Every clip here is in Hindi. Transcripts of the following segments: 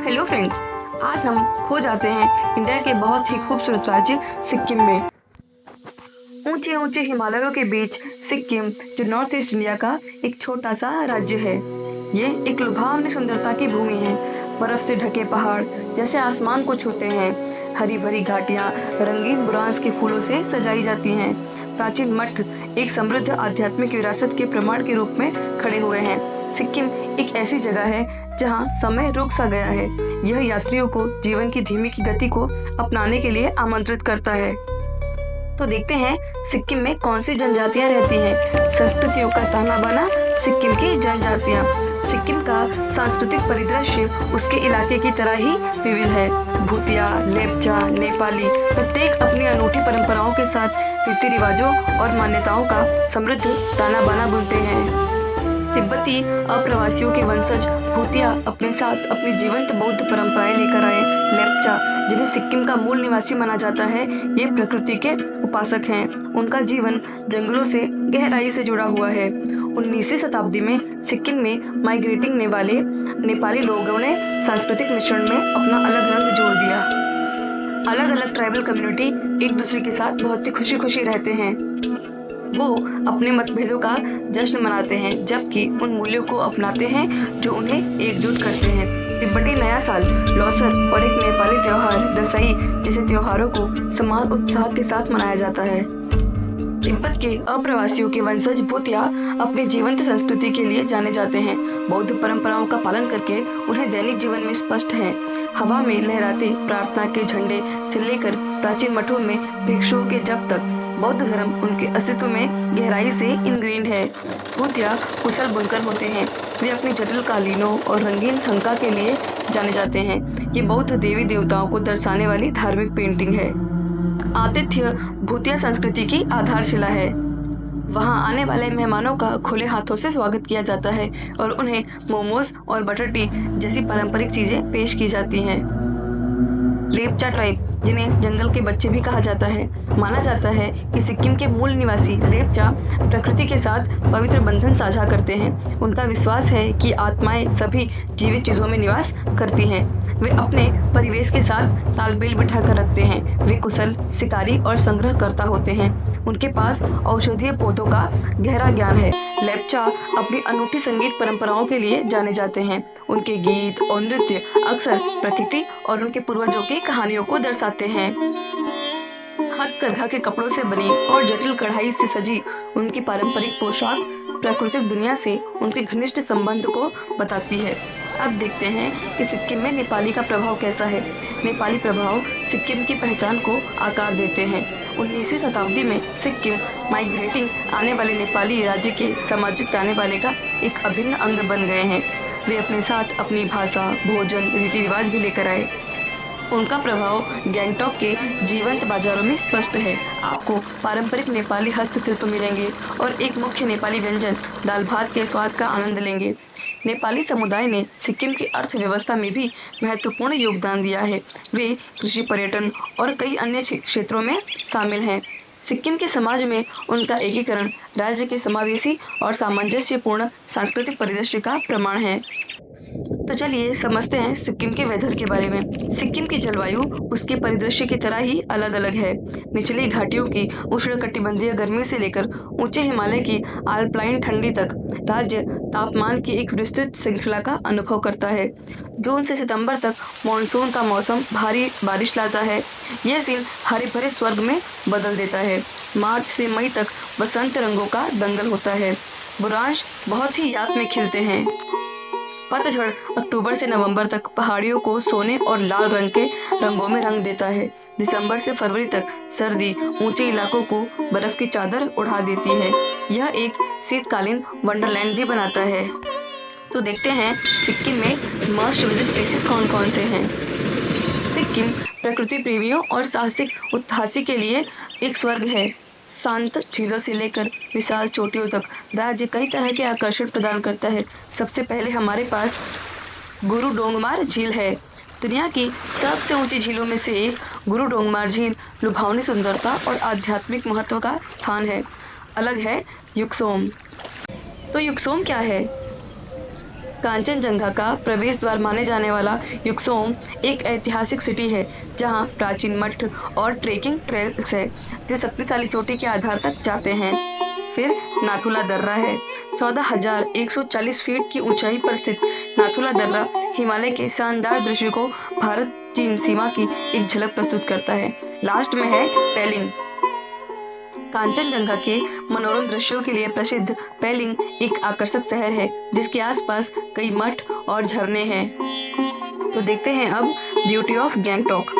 हेलो फ्रेंड्स, आज हम खो जाते हैं इंडिया के बहुत ही खूबसूरत राज्य सिक्किम में। ऊंचे ऊंचे हिमालयों के बीच सिक्किम, जो नॉर्थ ईस्ट इंडिया का एक छोटा सा राज्य है, ये एक लुभावनी सुंदरता की भूमि है। बर्फ से ढके पहाड़ जैसे आसमान को छूते हैं। हरी भरी घाटियां रंगीन बुरांस के फूलों से सजाई जाती हैं। प्राचीन मठ एक समृद्ध आध्यात्मिक विरासत के प्रमाण के रूप में खड़े हुए हैं। सिक्किम एक ऐसी जगह है जहां समय रुक सा गया है। यह यात्रियों को जीवन की धीमी की गति को अपनाने के लिए आमंत्रित करता है। तो देखते हैं सिक्किम में कौन सी जनजातियां रहती हैं। संस्कृतियों का ताना बाना, सिक्किम की जनजातियां। सिक्किम का सांस्कृतिक परिदृश्य उसके इलाके की तरह ही विविध है। भूतिया, लेपचा, नेपाली प्रत्येक अपनी अनूठी परंपराओं के साथ रीति रिवाजों और मान्यताओं का समृद्ध ताना बाना बुनते हैं। तिब्बती अप्रवासियों के वंशज भूतिया अपने साथ अपनी जीवंत बौद्ध परंपराएं लेकर आए। लेप्चा, जिन्हें सिक्किम का मूल निवासी माना जाता है, ये प्रकृति के उपासक हैं। उनका जीवन जंगलों से गहराई से जुड़ा हुआ है। 19वीं शताब्दी में सिक्किम में माइग्रेटिंग वाले नेपाली लोगों ने सांस्कृतिक मिश्रण में अपना अलग रंग जोड़ दिया। अलग अलग ट्राइबल कम्युनिटी एक दूसरे के साथ बहुत ही खुशी खुशी रहते हैं। वो अपने मतभेदों का जश्न मनाते हैं, जबकि उन मूल्यों को अपनाते हैं जो उन्हें एकजुट करते हैं। तिब्बती नया साल, लॉसर और एक नेपाली त्योहार दसई जैसे त्योहारों को समान उत्साह के साथ मनाया जाता है। तिब्बत के अप्रवासियों के वंशज भूतिया अपनी जीवंत संस्कृति के लिए जाने जाते हैं। बौद्ध परंपराओं का पालन करके उन्हें दैनिक जीवन में स्पष्ट है। हवा में लहराते प्रार्थना के झंडे से लेकर प्राचीन मठों में भिक्षुओं के जप तक बौद्ध धर्म उनके अस्तित्व में गहराई से इनग्रेन्ड है। भूतिया कुशल बुनकर होते हैं। वे अपनी जटिल कालीनों और रंगीन थंका के लिए जाने जाते हैं। ये बौद्ध देवी देवताओं को दर्शाने वाली धार्मिक पेंटिंग है। आतिथ्य भूतिया संस्कृति की आधारशिला है। वहां आने वाले मेहमानों का खुले हाथों से स्वागत किया जाता है और उन्हें मोमोज और बटर टी जैसी पारंपरिक चीजें पेश की जाती हैं। लेप्चा ट्राइब, जिन्हें जंगल के बच्चे भी कहा जाता है, माना जाता है कि सिक्किम के मूल निवासी लेप्चा प्रकृति के साथ पवित्र बंधन साझा करते हैं। उनका विश्वास है कि आत्माएं सभी जीवित चीजों में निवास करती हैं। वे अपने परिवेश के साथ तालमेल बिठा कर रखते हैं। वे कुशल शिकारी और संग्रहकर्ता होते हैं। उनके पास औषधीय पौधों का गहरा ज्ञान है। लेप्चा अपनी अनूठी संगीत परंपराओं के लिए जाने जाते हैं। उनके गीत और नृत्य अक्सर प्रकृति और उनके पूर्वजों की कहानियों को दर्शाते हैं। हथकरघा के कपड़ों से बनी और जटिल कढ़ाई से सजी उनकी पारंपरिक पोशाक प्राकृतिक दुनिया से उनके घनिष्ठ संबंध को बताती है। अब देखते हैं कि सिक्किम में नेपाली का प्रभाव कैसा है। नेपाली प्रभाव सिक्किम की पहचान को आकार देते हैं। 19वीं शताब्दी में सिक्किम माइग्रेटिंग आने वाले नेपाली राज्य के सामाजिक ताने बाने का एक अभिन्न अंग बन गए हैं। वे अपने साथ अपनी भाषा, भोजन, रीति रिवाज भी लेकर आए। उनका प्रभाव गैंगटॉक के जीवंत बाजारों में स्पष्ट है। आपको पारंपरिक नेपाली हस्तशिल्प मिलेंगे और एक मुख्य नेपाली व्यंजन दाल भात के स्वाद का आनंद लेंगे। नेपाली समुदाय ने सिक्किम की अर्थव्यवस्था में भी महत्वपूर्ण योगदान दिया है। वे कृषि, पर्यटन और कई अन्य क्षेत्रों में शामिल हैं। सिक्किम के समाज में उनका एकीकरण राज्य के समावेशी और सामंजस्यपूर्ण सांस्कृतिक परिदृश्य का प्रमाण है। तो चलिए समझते हैं सिक्किम के वेदर के बारे में। सिक्किम की जलवायु उसके परिदृश्य की तरह ही अलग अलग है। निचली घाटियों की उष्णकटिबंधीय गर्मी से लेकर ऊंचे हिमालय की आल्पाइन ठंडी तक राज्य तापमान की एक विस्तृत श्रृंखला का अनुभव करता है। जून से सितंबर तक मानसून का मौसम भारी बारिश लाता है। यह सीन हरे भरे स्वर्ग में बदल देता है। मार्च से मई तक बसंत रंगों का दंगल होता है। बुरांश बहुत ही याद में खिलते हैं। पतझड़ अक्टूबर से नवंबर तक पहाड़ियों को सोने और लाल रंग के रंगों में रंग देता है। दिसंबर से फरवरी तक सर्दी ऊंचे इलाकों को बर्फ की चादर उड़ा देती है। यह एक शीतकालीन वंडरलैंड भी बनाता है। तो देखते हैं सिक्किम में मस्ट विजिट प्लेसेस कौन कौन से हैं। सिक्किम प्रकृति प्रेमियों और साहसिक उत्साही के लिए एक स्वर्ग है। शांत झीलों से लेकर विशाल चोटियों तक राज्य कई तरह के आकर्षण प्रदान करता है। सबसे पहले हमारे पास गुरु डोंगमार झील है। दुनिया की सबसे ऊंची झीलों में से एक गुरु डोंगमार झील लुभावनी सुंदरता और आध्यात्मिक महत्व का स्थान है। अलग है युकसोम। तो युकसोम क्या है? कांचनजंगा का प्रवेश द्वार माने जाने वाला युक्सोम एक ऐतिहासिक सिटी है जहां प्राचीन मठ और ट्रेकिंग ट्रेल्स है जो शक्तिशाली चोटी के आधार तक जाते हैं। फिर नाथुला दर्रा है। 14,140 फीट की ऊंचाई पर स्थित नाथुला दर्रा हिमालय के शानदार दृश्य को भारत चीन सीमा की एक झलक प्रस्तुत करता है। लास्ट में है पेलिंग। कांचनजंगा के मनोरम दृश्यों के लिए प्रसिद्ध पेलिंग एक आकर्षक शहर है जिसके आसपास कई मठ और झरने हैं। तो देखते हैं अब ब्यूटी ऑफ गैंगटॉक।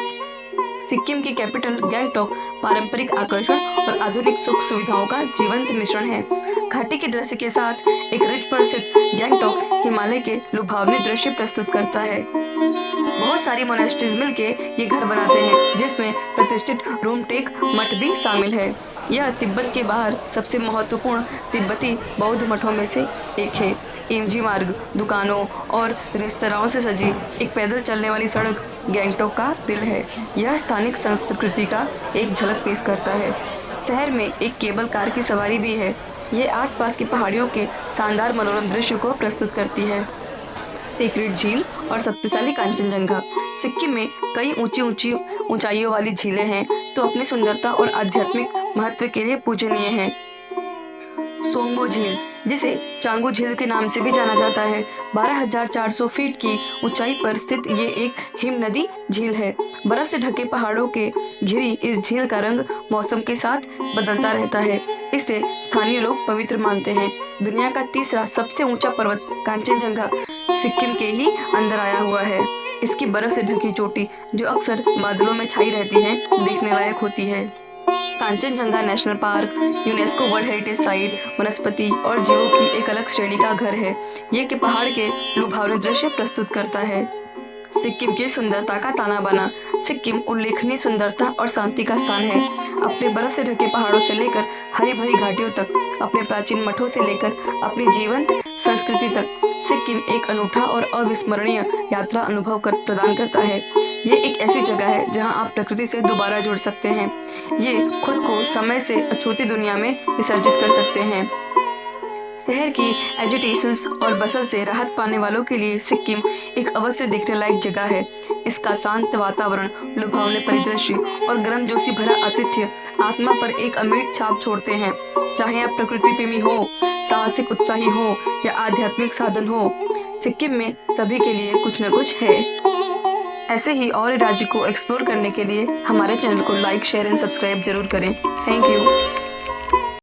सिक्किम की कैपिटल गैंगटॉक पारंपरिक आकर्षण और आधुनिक सुख सुविधाओं का जीवंत मिश्रण है। घाटी के दृश्य के साथ एक रिज पर स्थित गैंगटॉक हिमालय के लुभावने दृश्य प्रस्तुत करता है। बहुत सारी मोनेस्ट्रीज मिलके ये घर बनाते हैं जिसमें प्रतिष्ठित रूमटेक मठ भी शामिल है। यह तिब्बत के बाहर सबसे महत्वपूर्ण तिब्बती बौद्ध मठों में से एक है। इमजी मार्ग, दुकानों और रेस्तराओं से सजी एक पैदल चलने वाली सड़क गैंगटॉक का दिल है। यह स्थानिक संस्कृति का एक झलक पेश करता है। शहर में एक केबल कार की सवारी भी है। ये आसपास की पहाड़ियों के शानदार मनोरम दृश्य को प्रस्तुत करती है। सेक्रेड झील और शक्तिशाली कांचनजंगा। सिक्किम में कई ऊंची ऊंचाइयों वाली झीलें हैं तो अपनी सुंदरता और आध्यात्मिक महत्व के लिए पूजनीय है। सोंगमो झील, जिसे चांगू झील के नाम से भी जाना जाता है, 12,400 फीट की ऊंचाई पर स्थित ये एक हिम नदी झील है। बर्फ से ढके पहाड़ों के घिरी इस झील का रंग मौसम के साथ बदलता रहता है। इसे स्थानीय लोग पवित्र मानते हैं। दुनिया का तीसरा सबसे ऊंचा पर्वत कांचनजंगा सिक्किम के ही अंदर आया हुआ है। इसकी बर्फ से ढकी चोटी, जो अक्सर बादलों में छाई रहती है, देखने लायक होती है। Kanchenjunga national park UNESCO world heritage site वनस्पति और जीवों की एक अलग श्रेणी का घर है। ये के पहाड़ के लुभावने दृश्य प्रस्तुत करता है। सिक्किम की सुंदरता का ताना बाना। सिक्किम उल्लेखनीय सुंदरता और शांति का स्थान है। अपने बर्फ से ढके पहाड़ों से लेकर हरी भरी घाटियों तक, अपने प्राचीन मठों से लेकर अपनी जीवंत संस्कृति तक, सिक्किम एक अनूठा और अविस्मरणीय यात्रा अनुभव प्रदान करता है। ये एक ऐसी जगह है जहां आप प्रकृति से दोबारा जुड़ सकते हैं। ये खुद को समय से अछूती दुनिया में विसर्जित कर सकते हैं। शहर की एजिटेशंस और बसल से राहत पाने वालों के लिए सिक्किम एक अवश्य देखने लायक जगह है। इसका शांत वातावरण, लुभावने परिदृश्य और गर्मजोशी भरा आतिथ्य आत्मा पर एक अमिट छाप छोड़ते हैं। चाहे आप प्रकृति प्रेमी हो, साहसिक उत्साही हो या आध्यात्मिक साधन हो, सिक्किम में सभी के लिए कुछ न कुछ है। ऐसे ही और राज्य को एक्सप्लोर करने के लिए हमारे चैनल को लाइक, शेयर एंड सब्सक्राइब जरूर करें। Thank you.